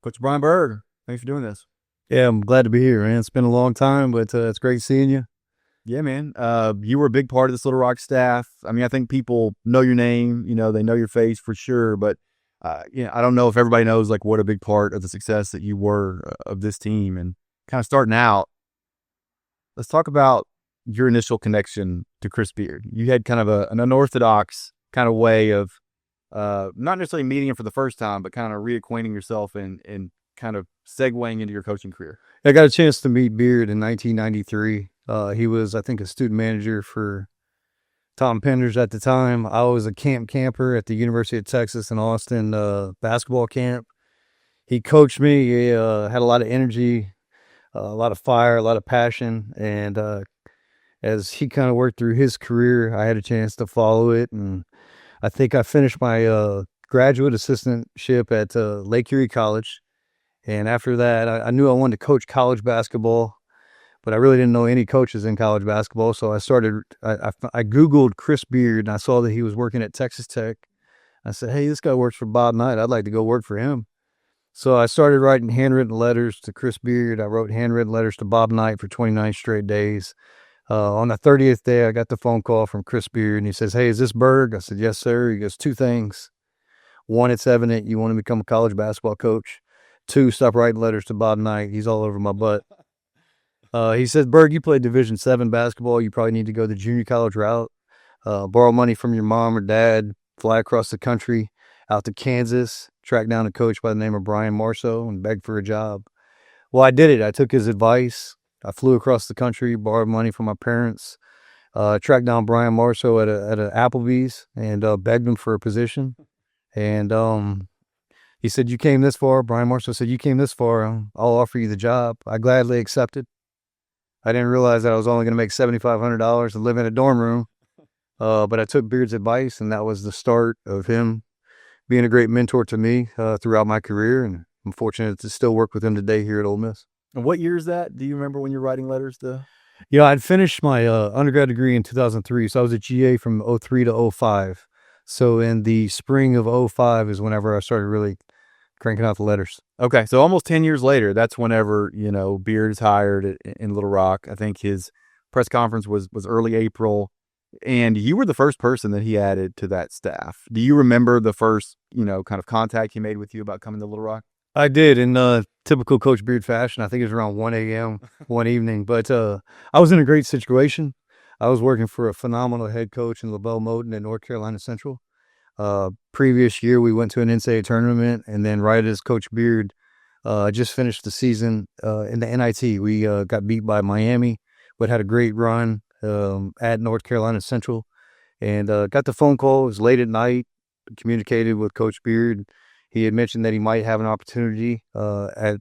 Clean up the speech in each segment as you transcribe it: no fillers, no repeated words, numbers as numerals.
Coach Brian Burg, thanks for doing this. Yeah, I'm glad to be here, man. It's been a long time, but it's great seeing you. Yeah, man. You were a big part of this Little Rock staff. I mean, I think people know your name. They know your face for sure. But I don't know if everybody knows like what a big part of the success that you were of this team. And kind of starting out, let's talk about your initial connection to Chris Beard. You had kind of an unorthodox kind of way of not necessarily meeting him for the first time, but kind of reacquainting yourself and kind of segueing into your coaching career. I got a chance to meet Beard in 1993. He was, I think, a student manager for Tom Penders at the time. I was a camper at the University of Texas in Austin basketball camp. He coached me. He had a lot of energy, a lot of fire, a lot of passion. And as he kind of worked through his career, I had a chance to follow it. And I think I finished my graduate assistantship at Lake Erie College. And after that, I knew I wanted to coach college basketball, but I really didn't know any coaches in college basketball. So I Googled Chris Beard, and I saw that he was working at Texas Tech. I said, hey, this guy works for Bob Knight. I'd like to go work for him. So I started writing handwritten letters to Chris Beard. I wrote handwritten letters to Bob Knight for 29 straight days. On the 30th day, I got the phone call from Chris Beard, and he says, hey, is this Berg? I said, yes, sir. He goes, two things. One, it's evident you want to become a college basketball coach. Two, stop writing letters to Bob Knight. He's all over my butt. He says, Berg, you played Division VII basketball. You probably need to go the junior college route. Borrow money from your mom or dad. Fly across the country out to Kansas. Track down a coach by the name of Brian Marceau and beg for a job. Well, I did it. I took his advice. I flew across the country, borrowed money from my parents. Tracked down Brian Marceau at a Applebee's and begged him for a position. And he said, you came this far. Brian Marceau said, you came this far. I'll offer you the job. I gladly accepted. I didn't realize that I was only going to make $7,500 and live in a dorm room. But I took Beard's advice, and that was the start of him being a great mentor to me throughout my career. And I'm fortunate to still work with him today here at Ole Miss. And what year is that? Do you remember when you're writing letters to? Yeah, I'd finished my undergrad degree in 2003. So I was a GA from 03 to 05. So in the spring of 05 is whenever I started really cranking out the letters. Okay, so almost 10 years later, that's whenever, Beard is hired in Little Rock. I think his press conference was early April, and you were the first person that he added to that staff. Do you remember the first, kind of contact he made with you about coming to Little Rock? I did, in typical Coach Beard fashion. I think it was around 1 a.m. one evening, but I was in a great situation. I was working for a phenomenal head coach in LaBelle Moton at North Carolina Central. Previous year, we went to an NCAA tournament, and then right as Coach Beard just finished the season in the NIT, we got beat by Miami, but had a great run at North Carolina Central, and got the phone call. It was late at night. Communicated with Coach Beard. He had mentioned that he might have an opportunity at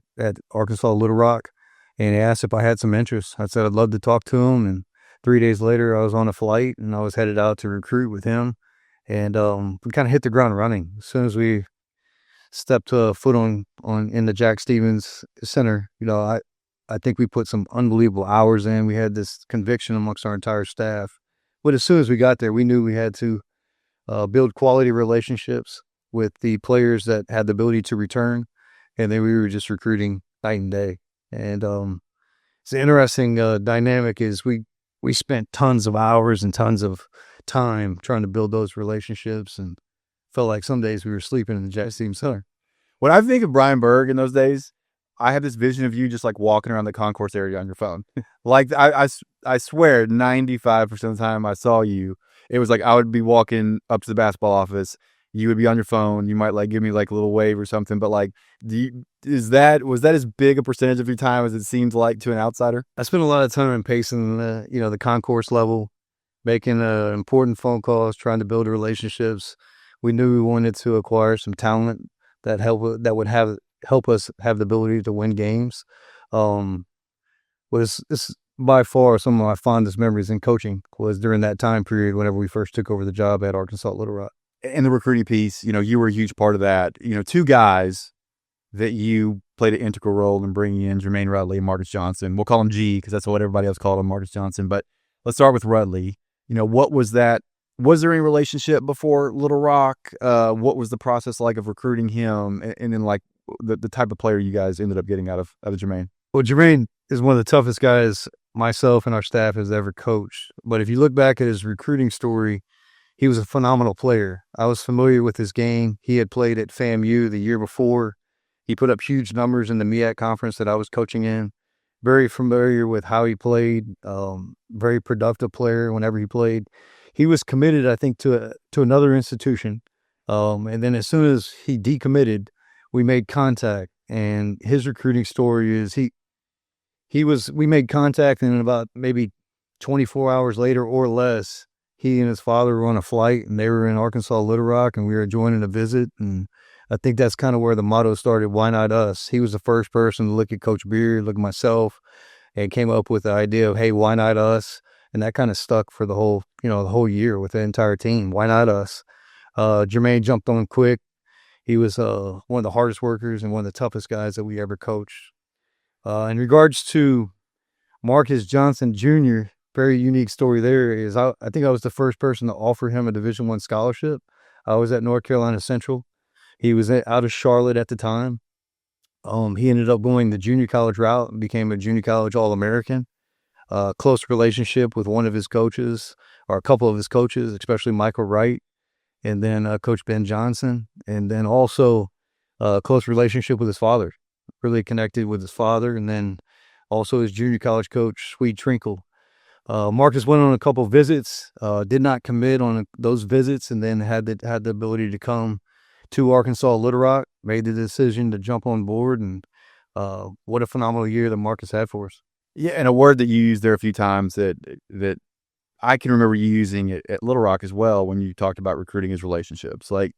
Arkansas Little Rock, and he asked if I had some interest. I said I'd love to talk to him, and 3 days later, I was on a flight, and I was headed out to recruit with him. And we kind of hit the ground running as soon as we stepped foot on in the Jack Stevens Center. I think we put some unbelievable hours in. We had this conviction amongst our entire staff. But as soon as we got there, we knew we had to build quality relationships with the players that had the ability to return, and then we were just recruiting night and day. And it's an interesting dynamic. Is we spent tons of hours and tons of time trying to build those relationships, and felt like some days we were sleeping in the Jack Stevens Center. When I think of Brian Burg in those days, I have this vision of you just like walking around the concourse area on your phone. Like I swear 95% of the time I saw you, it was like I would be walking up to the basketball office, you would be on your phone, you might like give me like a little wave or something, but like was that as big a percentage of your time as it seems like to an outsider? I spent a lot of time pacing the concourse level, making important phone calls, trying to build relationships. We knew we wanted to acquire some talent that would help us have the ability to win games. This by far some of my fondest memories in coaching was during that time period whenever we first took over the job at Arkansas Little Rock. And the recruiting piece, you were a huge part of that. Two guys that you played an integral role in bringing in, Jermaine Ruttley and Marcus Johnson. We'll call him G because that's what everybody else called him, Marcus Johnson. But let's start with Ruttley. What was that? Was there any relationship before Little Rock? What was the process like of recruiting him? And then like, the type of player you guys ended up getting out of Jermaine? Well, Jermaine is one of the toughest guys myself and our staff has ever coached. But if you look back at his recruiting story, he was a phenomenal player. I was familiar with his game. He had played at FAMU the year before. He put up huge numbers in the MEAC conference that I was coaching in. Very familiar with how he played. Very productive player whenever he played. He was committed, I think, to another institution. And then as soon as he decommitted, we made contact. And his recruiting story is we made contact, and about maybe 24 hours later or less, he and his father were on a flight, and they were in Arkansas Little Rock, and we were joining a visit. And I think that's kind of where the motto started, why not us? He was the first person to look at Coach Beard, look at myself, and came up with the idea of, hey, why not us? And that kind of stuck for the whole year with the entire team. Why not us? Jermaine jumped on quick. He was one of the hardest workers and one of the toughest guys that we ever coached. In regards to Marcus Johnson Jr., very unique story there is I think I was the first person to offer him a Division I scholarship. I was at North Carolina Central. He was out of Charlotte at the time. He ended up going the junior college route and became a junior college All-American. Close relationship with one of his coaches, or a couple of his coaches, especially Michael Wright, and then Coach Ben Johnson, and then also close relationship with his father. Really connected with his father, and then also his junior college coach, Sweet Trinkle. Marcus went on a couple visits, did not commit on those visits, and then had the ability to come to Arkansas Little Rock, made the decision to jump on board, and what a phenomenal year that Marcus had for us. Yeah, and a word that you used there a few times that I can remember you using it at Little Rock as well when you talked about recruiting his relationships. Like,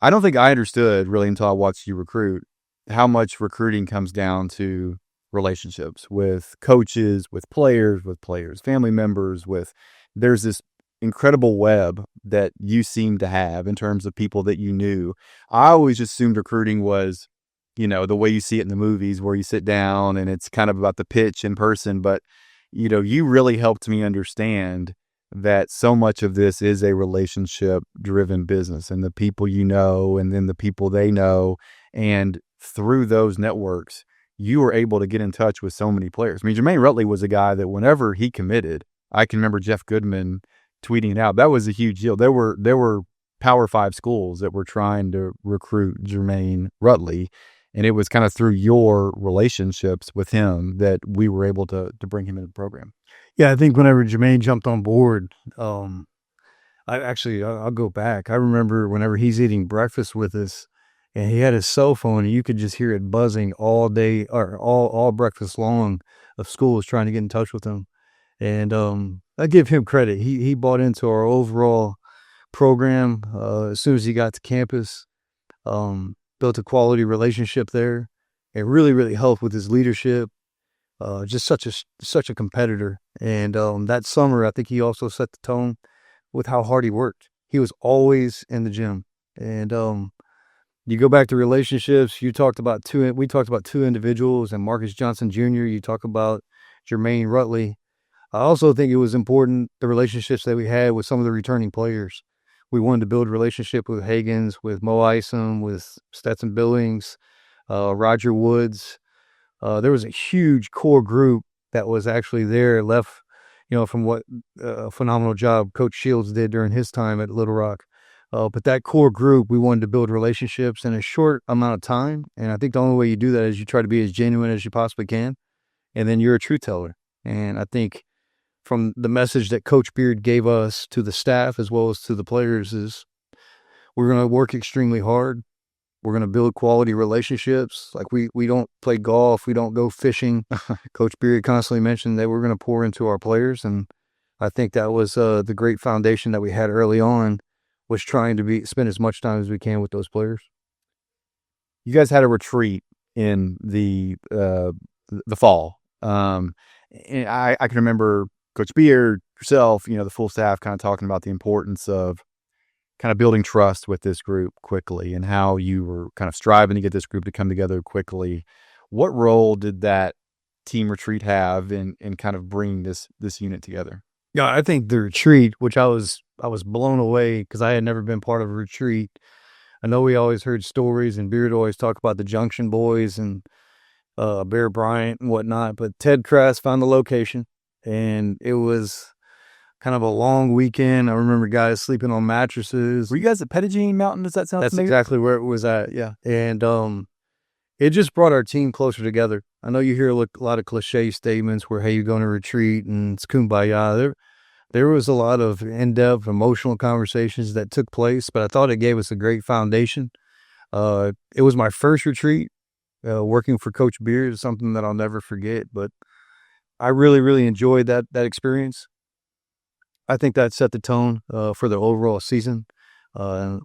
I don't think I understood really until I watched you recruit how much recruiting comes down to relationships with coaches, with players, family members, there's this incredible web that you seem to have in terms of people that you knew. I always assumed recruiting was, the way you see it in the movies where you sit down and it's kind of about the pitch in person. But, you really helped me understand that so much of this is a relationship driven business, and the people you know, and then the people they know. And through those networks, you were able to get in touch with so many players. I mean, Jermaine Ruttley was a guy that whenever he committed, I can remember Jeff Goodman tweeting it out. That was a huge deal. There were Power 5 schools that were trying to recruit Jermaine Ruttley, and it was kind of through your relationships with him that we were able to bring him into the program. Yeah, I think whenever Jermaine jumped on board, I'll go back. I remember whenever he's eating breakfast with us, and he had his cell phone, and you could just hear it buzzing all day or all breakfast long of schools trying to get in touch with him. And I give him credit. He bought into our overall program as soon as he got to campus, built a quality relationship there, and really, really helped with his leadership. Just such a competitor. And that summer, I think he also set the tone with how hard he worked. He was always in the gym. And you go back to relationships. We talked about two individuals, and Marcus Johnson Jr. You talk about Jermaine Ruttley. I also think it was important, the relationships that we had with some of the returning players. We wanted to build a relationship with Higgins, with Mo Isom, with Stetson Billings, Roger Woods. There was a huge core group that was actually there, left, from what a phenomenal job Coach Shields did during his time at Little Rock. But that core group, we wanted to build relationships in a short amount of time. And I think the only way you do that is you try to be as genuine as you possibly can. And then you're a truth teller. And I think from the message that Coach Beard gave us to the staff as well as to the players is we're going to work extremely hard. We're going to build quality relationships. Like we don't play golf. We don't go fishing. Coach Beard constantly mentioned that we're going to pour into our players. And I think that was the great foundation that we had early on, was trying to spend as much time as we can with those players. You guys had a retreat in the fall. And I can remember Coach Beard, yourself, the full staff kind of talking about the importance of kind of building trust with this group quickly and how you were kind of striving to get this group to come together quickly. What role did that team retreat have in kind of bringing this unit together? Yeah, I think the retreat, which I was blown away because I had never been part of a retreat. I know we always heard stories, and Beard always talked about the Junction Boys and Bear Bryant and whatnot, but Ted Kress found the location, and it was kind of a long weekend. I remember guys sleeping on mattresses. Were you guys at Pettigene Mountain? Does that sound That's familiar? exactly where it was at, yeah. And it just brought our team closer together. I know you hear a lot of cliche statements where, hey, you're going to retreat and it's kumbaya. There was a lot of in-depth emotional conversations that took place, but I thought it gave us a great foundation. It was my first retreat. Working for Coach Beard is something that I'll never forget, but I really, really enjoyed that experience. I think that set the tone for the overall season.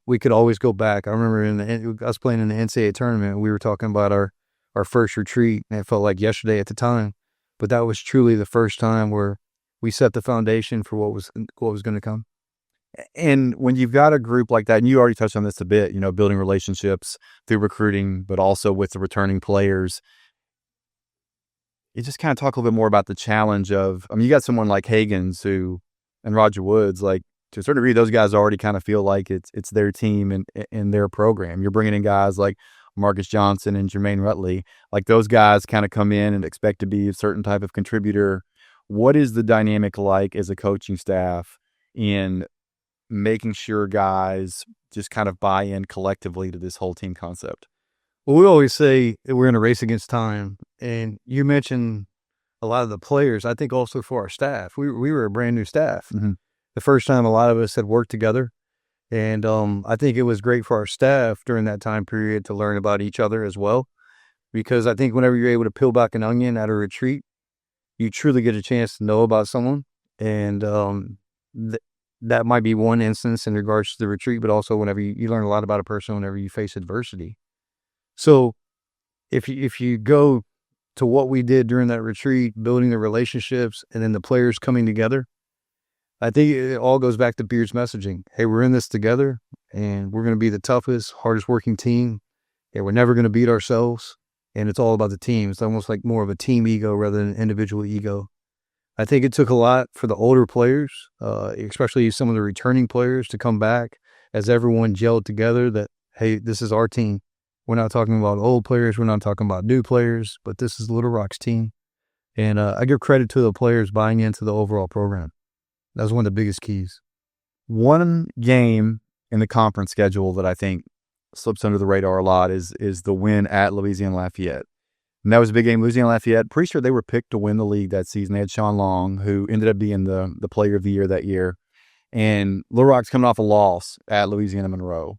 We could always go back. I remember I was playing in the NCAA tournament. We were talking about our first retreat, and it felt like yesterday at the time. But that was truly the first time where we set the foundation for what was going to come. And when you've got a group like that, and you already touched on this a bit, you know, building relationships through recruiting, but also with the returning players, you just kind of talk a little bit more about the challenge of, I mean, you got someone like Hagens and Roger Woods, like to a certain degree, those guys already kind of feel like it's their team and their program. You're bringing in guys like Marcus Johnson and Jermaine Ruttley, like those guys kind of come in and expect to be a certain type of contributor. What is the dynamic like as a coaching staff in making sure guys just kind of buy in collectively to this whole team concept? Well, we always say that we're in a race against time, and you mentioned a lot of the players. I think also for our staff, we were a brand new staff. Mm-hmm. The first time a lot of us had worked together, and I think it was great for our staff during that time period to learn about each other as well, because I think whenever you're able to peel back an onion at a retreat, you truly get a chance to know about someone, and that might be one instance in regards to the retreat, but also whenever you learn a lot about a person whenever you face adversity. So if you go to what we did during that retreat, building the relationships and then the players coming together, I think it all goes back to Beard's messaging. Hey, we're in this together, and we're going to be the toughest, hardest working team, and we're never going to beat ourselves, and it's all about the team. It's almost like more of a team ego rather than an individual ego. I think it took a lot for the older players, especially some of the returning players, to come back as everyone gelled together that, hey, this is our team. We're not talking about old players. We're not talking about new players, but this is Little Rock's team. And I give credit to the players buying into the overall program. That was one of the biggest keys. One game in the conference schedule that I think slips under the radar a lot is the win at Louisiana-Lafayette. And that was a big game. Louisiana-Lafayette, pretty sure they were picked to win the league that season. They had Sean Long, who ended up being the player of the year that year. And Little Rock's coming off a loss at Louisiana-Monroe.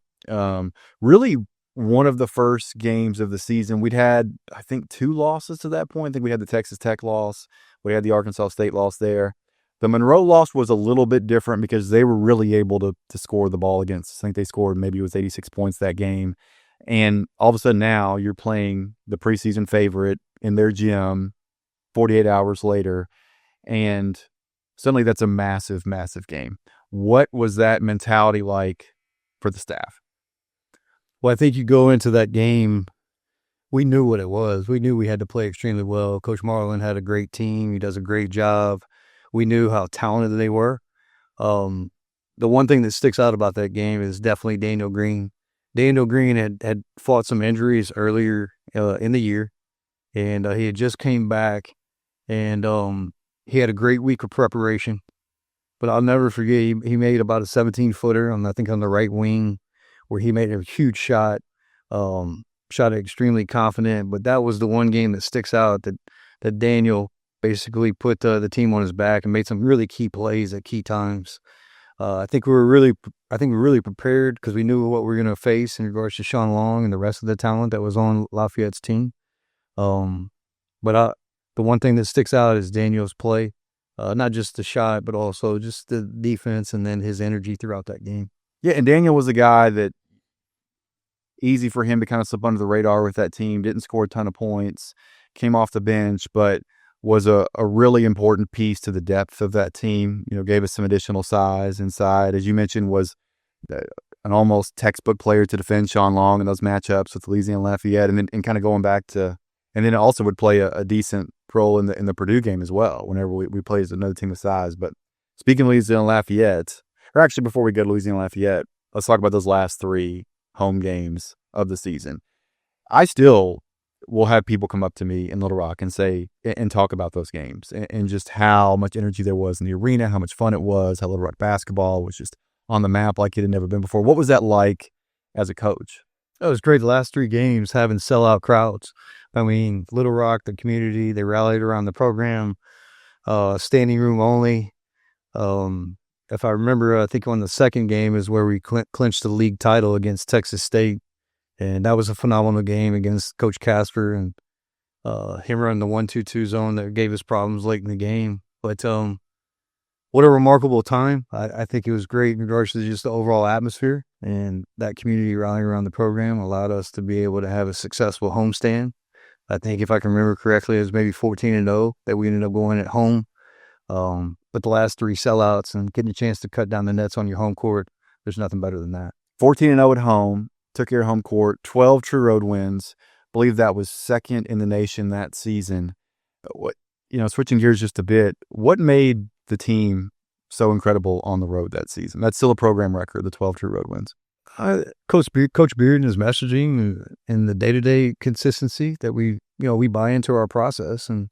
Really one of the first games of the season. We'd had, I think, 2 losses to that point. I think we had the Texas Tech loss. We had the Arkansas State loss there. The Monroe loss was a little bit different because they were really able to score the ball against us. I think they scored maybe it was 86 points that game. And all of a sudden now you're playing the preseason favorite in their gym 48 hours later. And suddenly that's a massive, massive game. What was that mentality like for the staff? Well, I think you go into that game, we knew what it was. We knew we had to play extremely well. Coach Marlin had a great team. He does a great job. We knew how talented they were. The one thing that sticks out about that game is definitely Daniel Green. Daniel Green had fought some injuries earlier in the year, and he had just came back, and he had a great week of preparation. But I'll never forget, he made about a 17-footer, I think on the right wing, where he made a huge shot, shot extremely confident. But that was the one game that sticks out that Daniel basically put the team on his back and made some really key plays at key times. I think we were really prepared because we knew what we were going to face in regards to Sean Long and the rest of the talent that was on Lafayette's team. But the one thing that sticks out is Daniel's play, not just the shot, but also just the defense and then his energy throughout that game. Yeah, and Daniel was a guy that easy for him to kind of slip under the radar with that team, didn't score a ton of points, came off the bench, but was a really important piece to the depth of that team. You know, gave us some additional size inside. As you mentioned, was an almost textbook player to defend Sean Long in those matchups with Louisiana-Lafayette, and kind of going back to, and then also would play a decent role in the Purdue game as well whenever we play as another team of size. But speaking of Louisiana-Lafayette, or actually before we go to Louisiana-Lafayette, let's talk about those last 3. home games of the season. I still will have people come up to me in Little Rock and say and talk about those games and just how much energy there was in the arena, how much fun it was, how Little Rock basketball was just on the map like it had never been before. What was that like as a coach? It was great. The last 3 games having sellout crowds. I mean, Little Rock, the community, they rallied around the program, standing room only. If I remember, I think on the second game is where we clinched the league title against Texas State. And that was a phenomenal game against Coach Casper and him running the 1-2-2 zone that gave us problems late in the game. But what a remarkable time. I think it was great in regards to just the overall atmosphere, and that community rallying around the program allowed us to be able to have a successful homestand. I think if I can remember correctly, it was maybe 14-0 that we ended up going at home. But the last 3 sellouts and getting a chance to cut down the nets on your home court, there's nothing better than that. 14-0 at home, took care of home court, 12 true road wins. I believe that was second in the nation that season. Switching gears just a bit, what made the team so incredible on the road that season? That's still a program record, the 12 true road wins. Coach Beard and his messaging and the day-to-day consistency that we buy into our process. And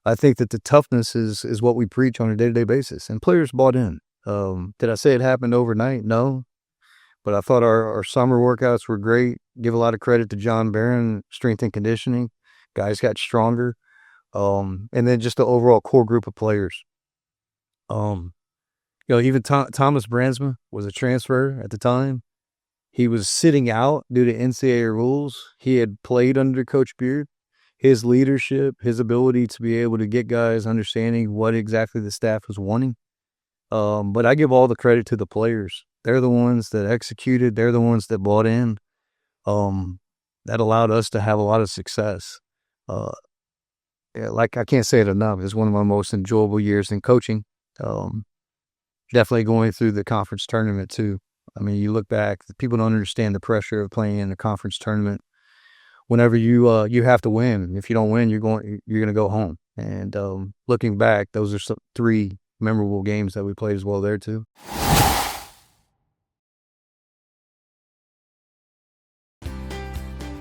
I think that the toughness is what we preach on a day-to-day basis. And players bought in. Did I say it happened overnight? No. But I thought our summer workouts were great. Give a lot of credit to John Barron, strength and conditioning. Guys got stronger. And then just the overall core group of players. Even Thomas Brandsma was a transfer at the time. He was sitting out due to NCAA rules. He had played under Coach Beard. His leadership, his ability to be able to get guys understanding what exactly the staff was wanting. But I give all the credit to the players. They're the ones that executed. They're the ones that bought in. That allowed us to have a lot of success. I can't say it enough. It's one of my most enjoyable years in coaching. Definitely going through the conference tournament too. I mean, you look back, people don't understand the pressure of playing in a conference tournament. Whenever you have to win, if you don't win, you're going to go home. And looking back, those are 3 memorable games that we played as well there too.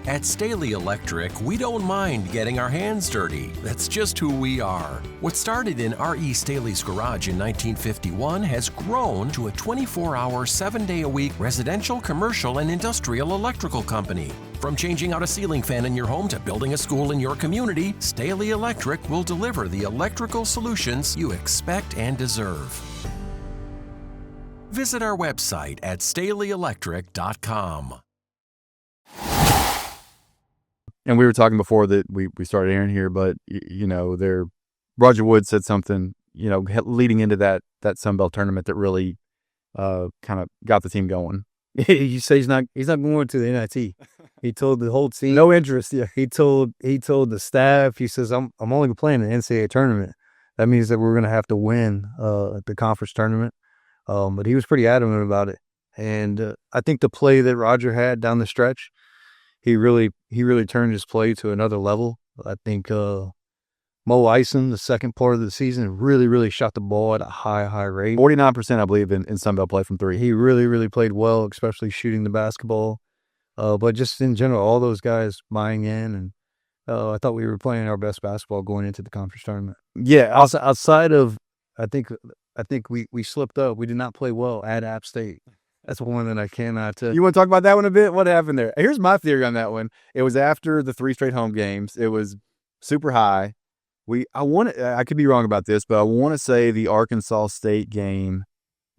At Staley Electric, we don't mind getting our hands dirty. That's just who we are. What started in R.E. Staley's garage in 1951 has grown to a 24-hour, 7-day-a-week residential, commercial, and industrial electrical company. From changing out a ceiling fan in your home to building a school in your community, Staley Electric will deliver the electrical solutions you expect and deserve. Visit our website at StaleyElectric.com. And we were talking before that we started airing here, but Roger Wood said something, leading into that Sun Belt tournament that really kind of got the team going. You say he's not going to the NIT. He told the whole team, no interest. Yeah, he told the staff. He says, "I'm only playing the NCAA tournament. That means that we're going to have to win the conference tournament." But he was pretty adamant about it, and I think the play that Roger had down the stretch, he really turned his play to another level. I think Mo Ison, the second part of the season, really shot the ball at a high rate. 49%, I believe, in Sun Belt play from 3. He really played well, especially shooting the basketball. But just in general, all those guys buying in, and I thought we were playing our best basketball going into the conference tournament. Yeah, outside of, I think we slipped up. We did not play well at App State. That's one that I cannot. You want to talk about that one a bit? What happened there? Here's my theory on that one. It was after the 3 straight home games. It was super high. I could be wrong about this, but I want to say the Arkansas State game,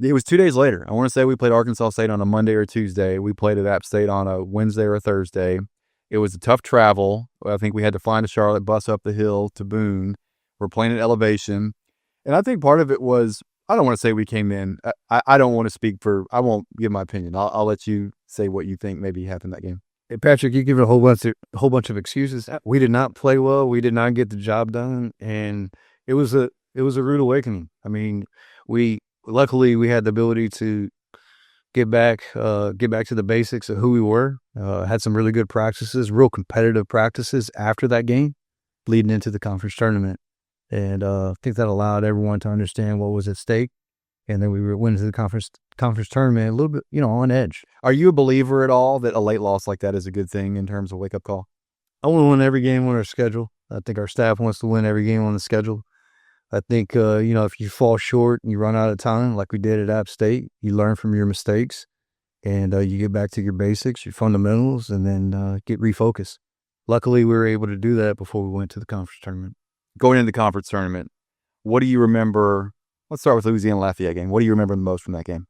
it was 2 days later. I want to say we played Arkansas State on a Monday or Tuesday. We played at App State on a Wednesday or a Thursday. It was a tough travel. I think we had to fly to Charlotte, bus up the hill to Boone. We're playing at elevation. And I think part of it was, I don't want to say we came in. I don't want to speak for, I won't give my opinion. I'll let you say what you think maybe happened that game. Hey, Patrick, you give it a whole bunch of excuses. We did not play well. We did not get the job done, and it was a rude awakening. I mean, luckily we had the ability to get back to the basics of who we were. Had some really good practices, real competitive practices after that game, leading into the conference tournament, and I think that allowed everyone to understand what was at stake. And then we went into the conference conference tournament a little bit, on edge. Are you a believer at all that a late loss like that is a good thing in terms of wake-up call? I want to win every game on our schedule. I think our staff wants to win every game on the schedule. I think, if you fall short and you run out of time like we did at App State, you learn from your mistakes and you get back to your basics, your fundamentals, and then get refocused. Luckily, we were able to do that before we went to the conference tournament. Going into the conference tournament, what do you remember? Let's start with Louisiana-Lafayette game. What do you remember the most from that game?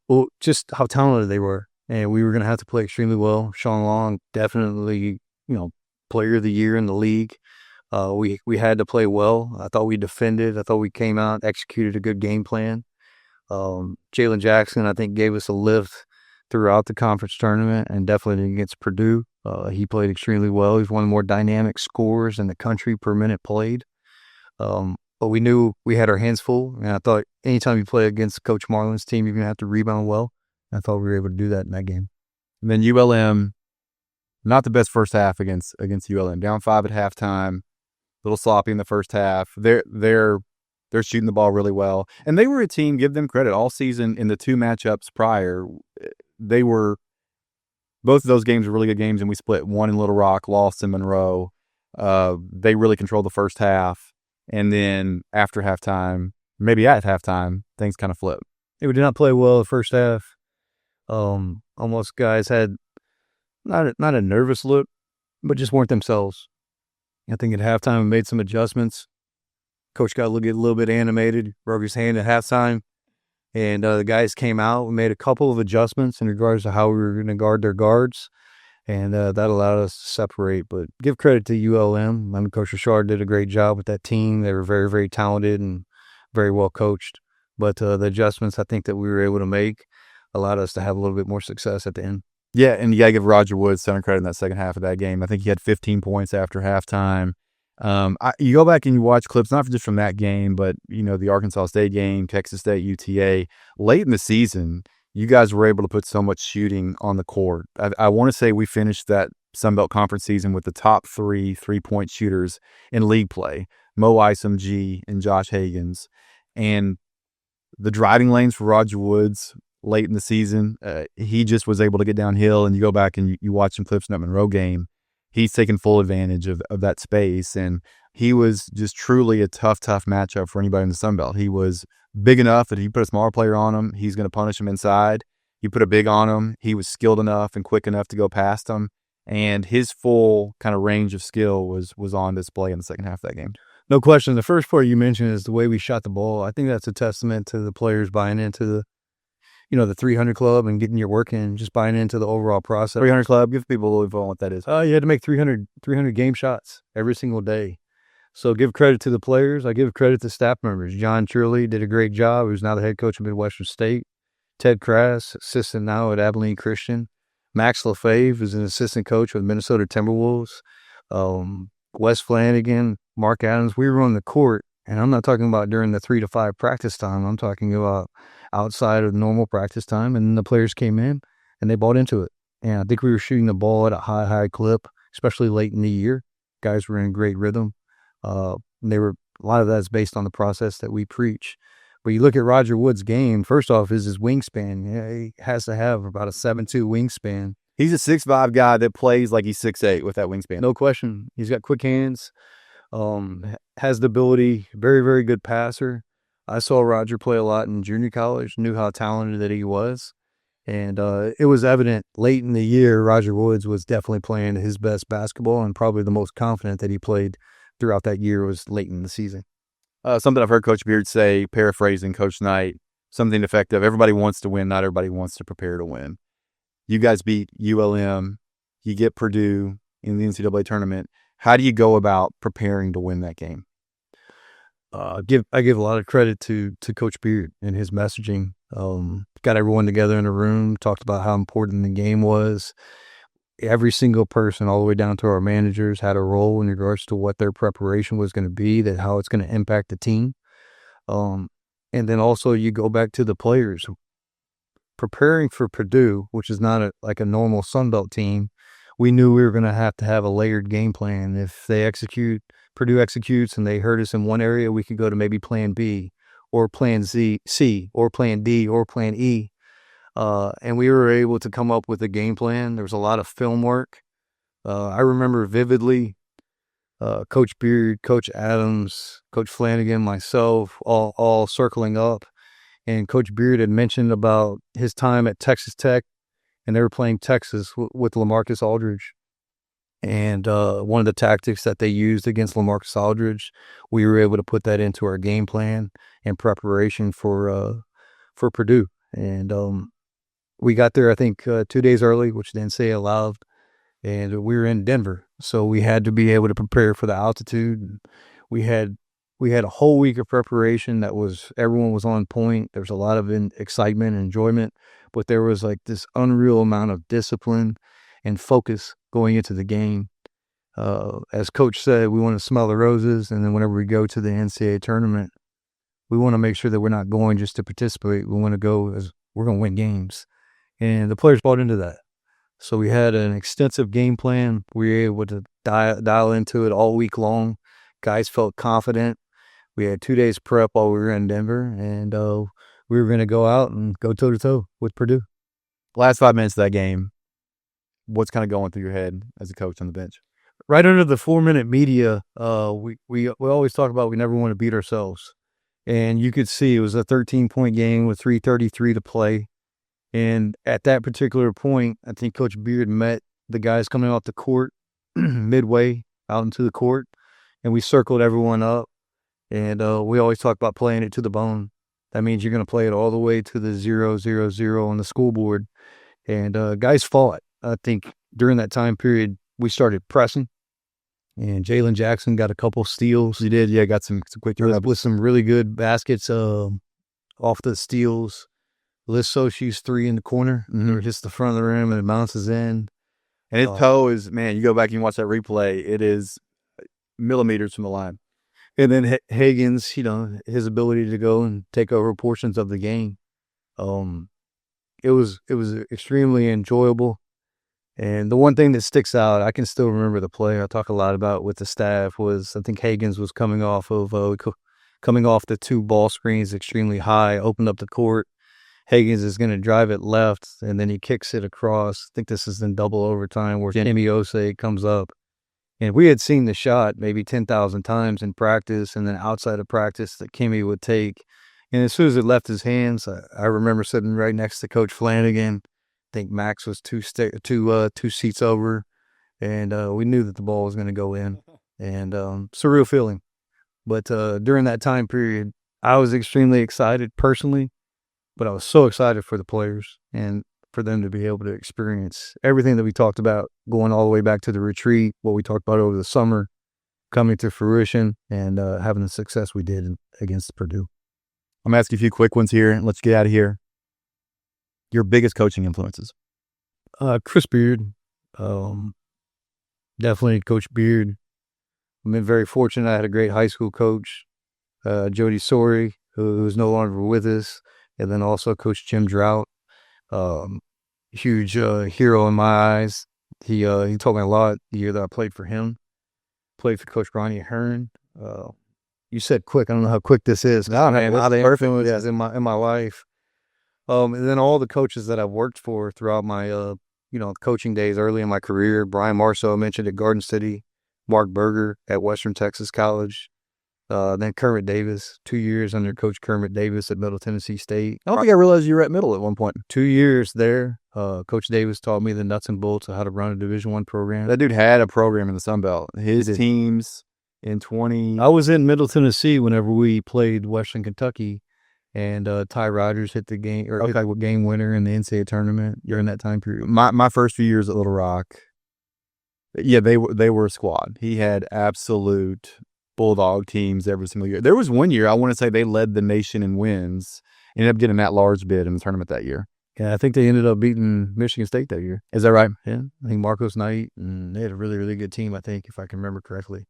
Well, just how talented they were. And we were going to have to play extremely well. Sean Long, definitely, player of the year in the league. We had to play well. I thought we defended. I thought we came out, executed a good game plan. Jalen Jackson, I think, gave us a lift throughout the conference tournament and definitely against Purdue. He played extremely well. He's one of the more dynamic scorers in the country per minute played. But we knew we had our hands full, and I thought anytime you play against Coach Marlin's team, you're going to have to rebound well. I thought we were able to do that in that game. And then ULM, not the best first half against ULM. Down 5 at halftime, a little sloppy in the first half. They're shooting the ball really well. And they were a team, give them credit, all season in the 2 matchups prior. Both of those games were really good games, and we split one in Little Rock, lost in Monroe. They really controlled the first half. And then after halftime, maybe at halftime, things kind of flipped. We did not play well the first half. Almost guys had not a nervous look, but just weren't themselves. I think at halftime we made some adjustments. Coach got a little bit animated, broke his hand at halftime, and the guys came out. We made a couple of adjustments in regards to how we were going to guard their guards, and that allowed us to separate. But give credit to ULM. I mean, Coach Richard did a great job with that team. They were very, very talented and very well coached. But the adjustments I think that we were able to make allowed us to have a little bit more success at the end. Yeah, and you got to give Roger Woods center credit in that second half of that game. I think he had 15 points after halftime. You go back and you watch clips, not just from that game, but, the Arkansas State game, Texas State, UTA. Late in the season, you guys were able to put so much shooting on the court. I want to say we finished that Sun Belt Conference season with the top 3 3-point shooters in league play, Mo Isom, G, and Josh Hagans. And the driving lanes for Roger Woods late in the season, he just was able to get downhill, and you go back and you watch some clips in that Monroe game. He's taken full advantage of that space, and he was just truly a tough matchup for anybody in the Sun Belt. He was big enough that if you put a smaller player on him, he's going to punish him inside. You put a big on him, he was skilled enough and quick enough to go past him, and his full kind of range of skill was on display in the second half of that game. No question. The first part you mentioned is the way we shot the ball. I think that's a testament to the players buying into the 300 club and getting your work in, just buying into the overall process. 300 club, give people a little info on what that is. You had to make 300 game shots every single day. So give credit to the players. I give credit to staff members. John Turley did a great job. Who's now the head coach of Midwestern State. Ted Crass, assistant now at Abilene Christian. Max LaFave is an assistant coach with Minnesota Timberwolves. Wes Flanagan, Mark Adams. We were on the court, and I'm not talking about during the 3 to 5 practice time. I'm talking about outside of normal practice time, and the players came in and they bought into it. And I think we were shooting the ball at a high clip, especially late in the year. Guys were in great rhythm. A lot of that is based on the process that we preach. But you look at Roger Woods' game, first off is his wingspan. Yeah, he has to have about a 7'2" wingspan. He's a 6'5" guy that plays like he's 6'8" with that wingspan. No question. He's got quick hands, has the ability, very, very good passer. I saw Roger play a lot in junior college, knew how talented that he was. And it was evident late in the year, Roger Woods was definitely playing his best basketball, and probably the most confident that he played throughout that year was late in the season. Something I've heard Coach Beard say, paraphrasing Coach Knight, something effective. Everybody wants to win. Not everybody wants to prepare to win. You guys beat ULM. You get Purdue in the NCAA tournament. How do you go about preparing to win that game? I give a lot of credit to Coach Beard and his messaging. Got everyone together in a room, talked about how important the game was. Every single person, all the way down to our managers, had a role in regards to what their preparation was going to be, that how it's going to impact the team. And then also you go back to the players. Preparing for Purdue, which is not like a normal Sun Belt team, we knew we were going to have a layered game plan. If Purdue executes and they hurt us in one area, we could go to maybe plan B, or plan C, or plan D, or plan E. And we were able to come up with a game plan. There was a lot of film work. I remember vividly Coach Beard, Coach Adams, Coach Flanagan, myself, all circling up. And Coach Beard had mentioned about his time at Texas Tech, and they were playing Texas with LaMarcus Aldridge. And one of the tactics that they used against LaMarcus Aldridge, we were able to put that into our game plan in preparation for Purdue. And we got there, I think, 2 days early, which didn't say aloud, and we were in Denver. So we had to be able to prepare for the altitude. We had a whole week of preparation everyone was on point. There was a lot of excitement and enjoyment, but there was like this unreal amount of discipline and focus going into the game. As Coach said, we want to smell the roses, and then whenever we go to the NCAA tournament, we want to make sure that we're not going just to participate. We want to go as we're going to win games. And the players bought into that. So we had an extensive game plan. We were able to dial into it all week long. Guys felt confident. We had 2 days prep while we were in Denver, and we were going to go out and go toe-to-toe with Purdue. Last 5 minutes of that game, what's kind of going through your head as a coach on the bench? Right under the 4-minute media, we always talk about we never want to beat ourselves. And you could see it was a 13-point game with 3:33 to play. And at that particular point, I think Coach Beard met the guys coming off the court midway out into the court, and we circled everyone up. And we always talk about playing it to the bone. That means you're going to play it all the way to the 0-0-0 on the scoreboard. And guys fought. I think during that time period, we started pressing. And Jalen Jackson got a couple steals. He did, yeah, got some quick with some really good baskets off the steals. Lisso shoots 3 in the corner, and hits the front of the rim, and it bounces in. And his toe is, man, you go back and watch that replay, it is millimeters from the line. And then Higgins, his ability to go and take over portions of the game. It was extremely enjoyable. And the one thing that sticks out, I can still remember the play I talk a lot about with the staff, was I think Higgins was coming off the 2 ball screens extremely high, opened up the court. Higgins is going to drive it left, and then he kicks it across. I think this is in double overtime where Jimmy Osei comes up. And we had seen the shot maybe 10,000 times in practice, and then outside of practice that Kimmy would take. And as soon as it left his hands, I remember sitting right next to Coach Flanagan. I think Max was two seats over, and we knew that the ball was going to go in. And surreal feeling. But during that time period, I was extremely excited personally, but I was so excited for the players and for them to be able to experience everything that we talked about, going all the way back to the retreat, what we talked about over the summer, coming to fruition, and having the success we did against Purdue. I'm going to ask you a few quick ones here, and let's get out of here. Your biggest coaching influences? Chris Beard. Definitely Coach Beard. I've been very fortunate. I had a great high school coach, Jody Sorey, who is no longer with us, and then also Coach Jim Drought. Huge hero in my eyes. He taught me a lot the year that I played for him. Played for Coach Ronnie Hearn. You said quick. I don't know how quick this is. No, man, how the perfect. influences in my life. And then all the coaches that I've worked for throughout my coaching days early in my career. Brian Marceau mentioned at Garden City. Mark Berger at Western Texas College. Then Kermit Davis, 2 years under Coach Kermit Davis at Middle Tennessee State. I don't think I realized you were at Middle at one point. 2 years there. Coach Davis taught me the nuts and bolts of how to run a Division I program. That dude had a program in the Sun Belt. His teams in 20... I was in Middle Tennessee whenever we played Western Kentucky, and Ty Rogers hit the game, hit the game winner in the NCAA tournament during that time period. My first few years at Little Rock, yeah, they were a squad. He had absolute Bulldog teams every single year. There was one year, I want to say they led the nation in wins. Ended up getting that large bid in the tournament that year. Yeah, I think they ended up beating Michigan State that year. Is that right? Yeah, I think Marcos Knight, and they had a really, really good team, I think, if I can remember correctly.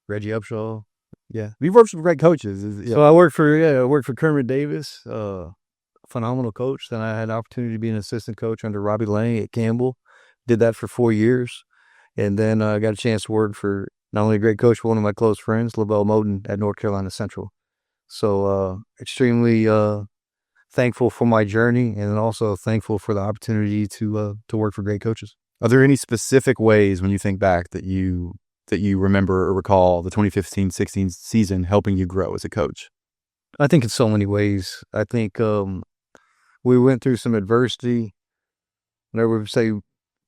Reggie Upshaw. Yeah. You've worked with great coaches. Yeah. So I worked for Kermit Davis, phenomenal coach. Then I had the opportunity to be an assistant coach under Robbie Lang at Campbell. Did that for 4 years. And then I got a chance to work for not only a great coach, but one of my close friends, LaBelle Moden at North Carolina Central. So extremely thankful for my journey, and also thankful for the opportunity to work for great coaches. Are there any specific ways when you think back that you remember or recall the 2015-16 season helping you grow as a coach? I think in so many ways. I think we went through some adversity. Whenever we say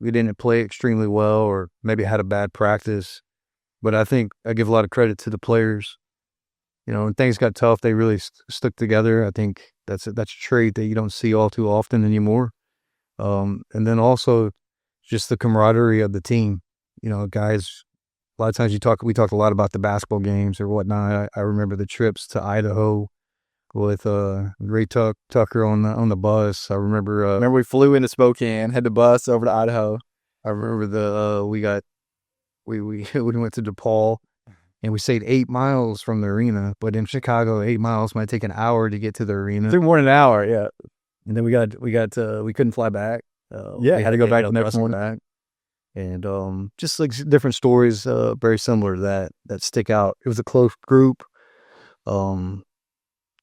we didn't play extremely well or maybe had a bad practice, but I think I give a lot of credit to the players. When things got tough, they really stuck together. I think that's a trait that you don't see all too often anymore. And then also just the camaraderie of the team. Guys, a lot of times we talked a lot about the basketball games or whatnot. I remember the trips to Idaho with Ray Tucker on the bus. I remember we flew into Spokane, had the bus over to Idaho. I remember we went to DePaul, and we stayed 8 miles from the arena. But in Chicago, 8 miles might take an hour to get to the arena. It took more than an hour, yeah. And then we couldn't fly back. We had to go back the next morning. Back. And just like different stories, very similar to that stick out. It was a close group.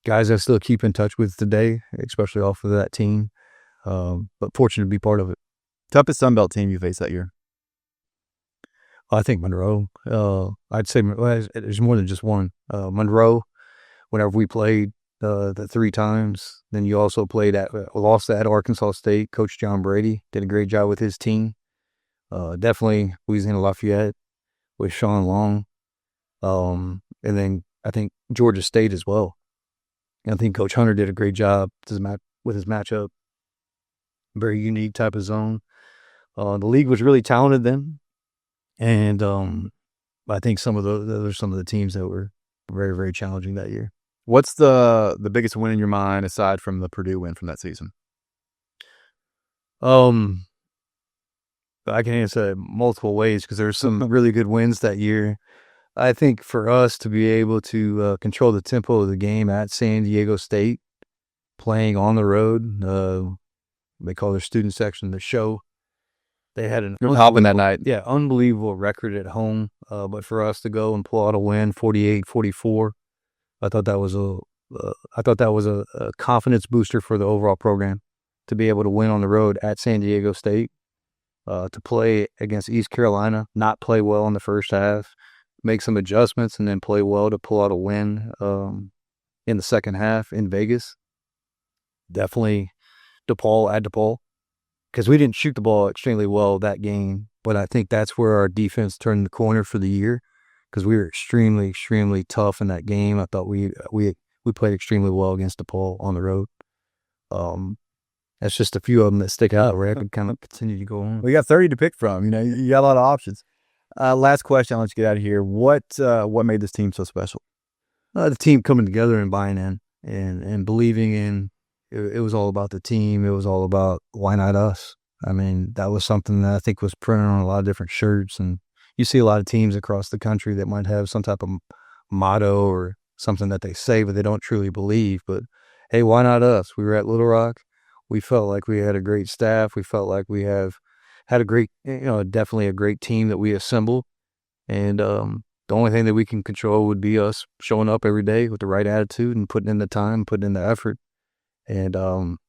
Guys I still keep in touch with today, especially off of that team. But fortunate to be part of it. Toughest Sun Belt team you faced that year? I think Monroe. I'd say there's more than just one. Monroe, whenever we played the 3 times, then you also lost at Arkansas State. Coach John Brady did a great job with his team. Definitely Louisiana-Lafayette with Sean Long. And then I think Georgia State as well. And I think Coach Hunter did a great job with his matchup. Very unique type of zone. The league was really talented then. And I think some of the teams that were very, very challenging that year. What's the biggest win in your mind aside from the Purdue win from that season? I can answer it multiple ways because there's some really good wins that year. I think for us to be able to control the tempo of the game at San Diego State, playing on the road, they call their student section the show. They had an hopping that night. Yeah, unbelievable record at home. But for us to go and pull out a win, 48-44, I thought that was a confidence booster for the overall program to be able to win on the road at San Diego State, to play against East Carolina, not play well in the first half, make some adjustments, and then play well to pull out a win in the second half in Vegas. Definitely DePaul, because we didn't shoot the ball extremely well that game, but I think that's where our defense turned the corner for the year, because we were extremely, extremely tough in that game. I thought we played extremely well against DePaul on the road. That's just a few of them that stick out where I could kind of continue to go on. We got 30 to pick from. You got a lot of options. Last question, I'll let you get out of here. What made this team so special? The team coming together and buying in and believing in. It was all about the team. It was all about why not us? I mean, that was something that I think was printed on a lot of different shirts. And you see a lot of teams across the country that might have some type of motto or something that they say, but they don't truly believe. But hey, why not us? We were at Little Rock. We felt like we had a great staff. We felt like we had a great, definitely a great team that we assembled. And the only thing that we can control would be us showing up every day with the right attitude and putting in the time, putting in the effort. And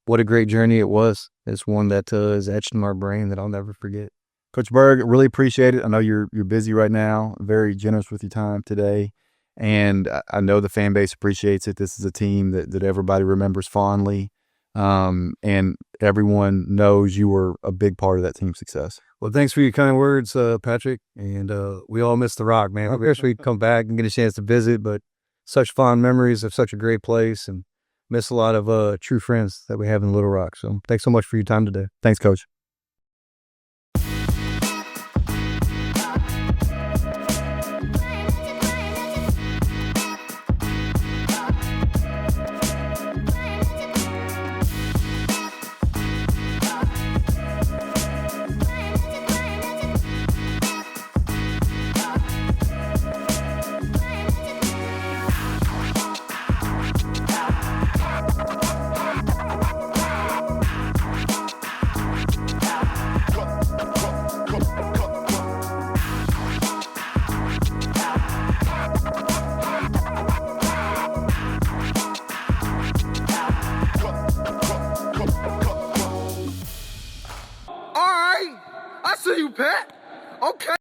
what a great journey it was. It's one that is etched in my brain that I'll never forget. Coach Burg, really appreciate it. I know you're busy right now, very generous with your time today. And I know the fan base appreciates it. This is a team that everybody remembers fondly. And everyone knows you were a big part of that team's success. Well, thanks for your kind words, Patrick. And we all miss the Rock, man. I wish we'd come back and get a chance to visit, but such fond memories of such a great place, and miss a lot of true friends that we have in Little Rock. So thanks so much for your time today. Thanks, Coach.